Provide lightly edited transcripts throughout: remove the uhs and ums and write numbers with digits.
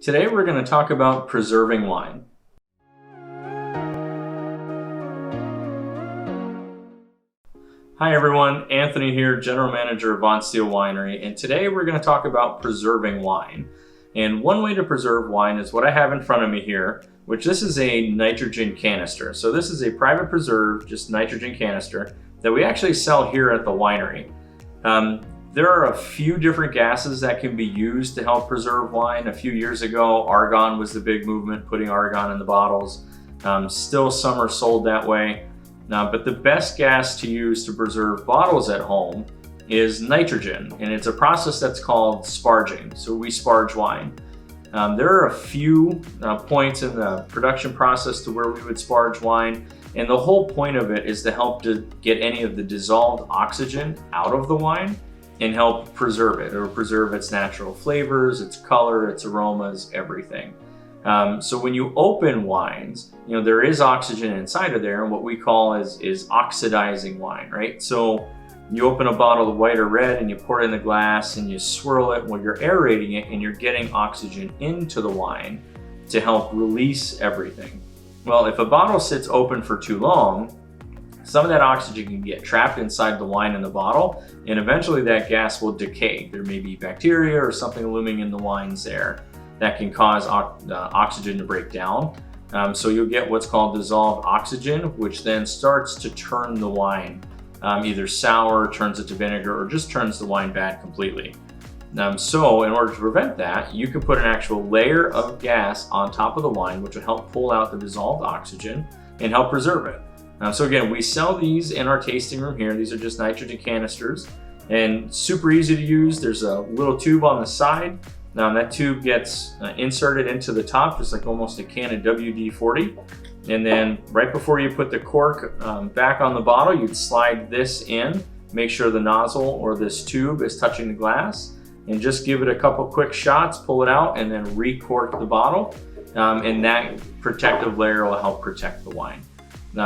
Today we're going to talk about preserving wine. Hi everyone, Anthony here, General Manager of Stiehl Winery, and today we're going to talk about preserving wine. And one way to preserve wine is what I have in front of me here, which this is a nitrogen canister. So this is a private preserve, just nitrogen canister, that we actually sell here at the winery. There are a few different gases that can be used to help preserve wine. A few years ago, argon was the big movement, putting argon in the bottles. Still some are sold that way. But the best gas to use to preserve bottles at home is nitrogen, and it's a process that's called sparging. So we sparge wine. There are a few points in the production process to where we would sparge wine, and the whole point of it is to help to get any of the dissolved oxygen out of the wine and help preserve it, or preserve its natural flavors, its color, its aromas, everything. So when you open wines, there is oxygen inside of there, and what we call is oxidizing wine, right? So you open a bottle of white or red and you pour it in the glass and you swirl it while you're aerating it, and you're getting oxygen into the wine to help release everything. Well, if a bottle sits open for too long, some of that oxygen can get trapped inside the wine in the bottle, and eventually that gas will decay. There may be bacteria or something looming in the wines there that can cause oxygen to break down. So you'll get what's called dissolved oxygen, which then starts to turn the wine either sour, turns it to vinegar, or just turns the wine bad completely. So in order to prevent that, you can put an actual layer of gas on top of the wine, which will help pull out the dissolved oxygen and help preserve it. So again, we sell these in our tasting room here. These are just nitrogen canisters and super easy to use. There's a little tube on the side. That tube gets inserted into the top, just like almost a can of WD-40. And then right before you put the cork back on the bottle, you'd slide this in, make sure the nozzle or this tube is touching the glass, and just give it a couple quick shots, pull it out, and then re-cork the bottle. And that protective layer will help protect the wine.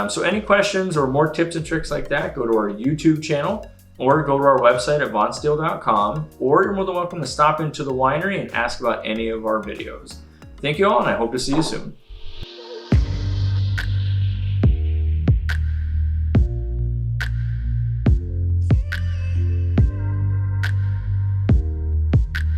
So any questions or more tips and tricks like that, go to our YouTube channel or go to our website at vonstiehl.com, or you're more than welcome to stop into the winery and ask about any of our videos. Thank you all, and I hope to see you soon.